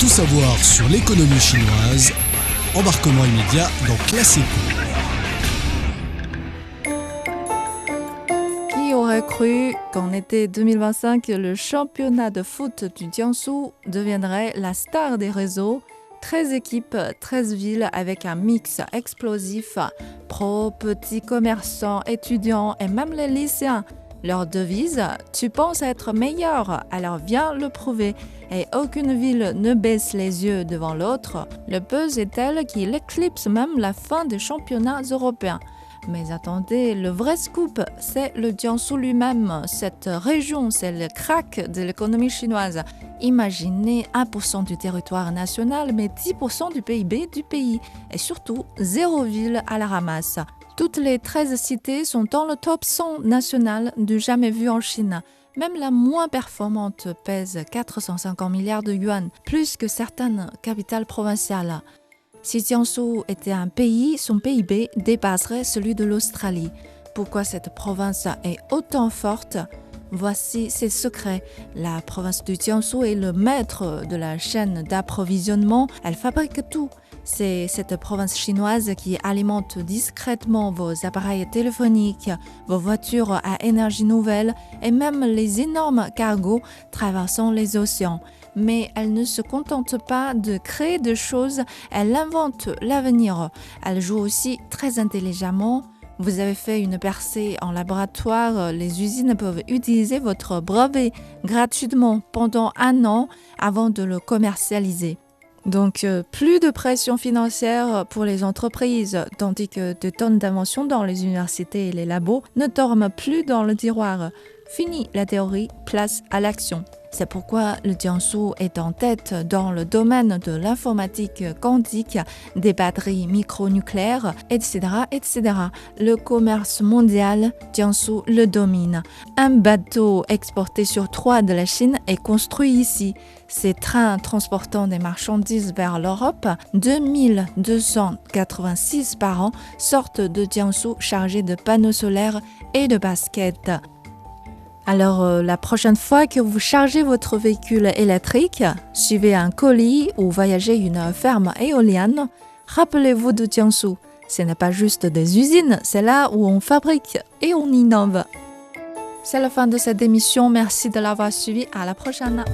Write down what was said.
Tout savoir sur l'économie chinoise, embarquement immédiat dans Classe Éco. Qui aurait cru qu'en été 2025, le championnat de foot du Jiangsu deviendrait la star des réseaux? 13 équipes, 13 villes avec un mix explosif, pros, petits commerçants, étudiants et même les lycéens. Leur devise, tu penses être meilleur, alors viens le prouver. Et aucune ville ne baisse les yeux devant l'autre. Le buzz est tel qu'il éclipse même la fin des championnats européens. Mais attendez, le vrai scoop, c'est le Jiangsu lui-même. Cette région, c'est le crack de l'économie chinoise. Imaginez 1% du territoire national, mais 10% du PIB du pays. Et surtout, 0 ville à la ramasse. Toutes les 13 cités sont dans le top 100 national du jamais vu en Chine. Même la moins performante pèse 450 milliards de yuan, plus que certaines capitales provinciales. Si Jiangsu était un pays, son PIB dépasserait celui de l'Australie. Pourquoi cette province est autant forte? Voici ses secrets. La province du Jiangsu est le maître de la chaîne d'approvisionnement. Elle fabrique tout. C'est cette province chinoise qui alimente discrètement vos appareils téléphoniques, vos voitures à énergie nouvelle et même les énormes cargos traversant les océans. Mais elle ne se contente pas de créer des choses, elle invente l'avenir. Elle joue aussi très intelligemment. Vous avez fait une percée en laboratoire, les usines peuvent utiliser votre brevet gratuitement pendant 1 an avant de le commercialiser. Donc, plus de pression financière pour les entreprises, tandis que de tonnes d'inventions dans les universités et les labos ne dorment plus dans le tiroir. Fini la théorie, place à l'action. C'est pourquoi le Jiangsu est en tête dans le domaine de l'informatique quantique, des batteries micronucléaires, etc., etc. Le commerce mondial, Jiangsu le domine. Un bateau exporté sur 3 de la Chine est construit ici. Ces trains transportant des marchandises vers l'Europe, 2286 par an, sortent de Jiangsu chargés de panneaux solaires et de baskets. Alors, la prochaine fois que vous chargez votre véhicule électrique, suivez un colis ou voyagez une ferme éolienne, rappelez-vous de Jiangsu. Ce n'est pas juste des usines, c'est là où on fabrique et on innove. C'est la fin de cette émission. Merci de l'avoir suivi. À la prochaine.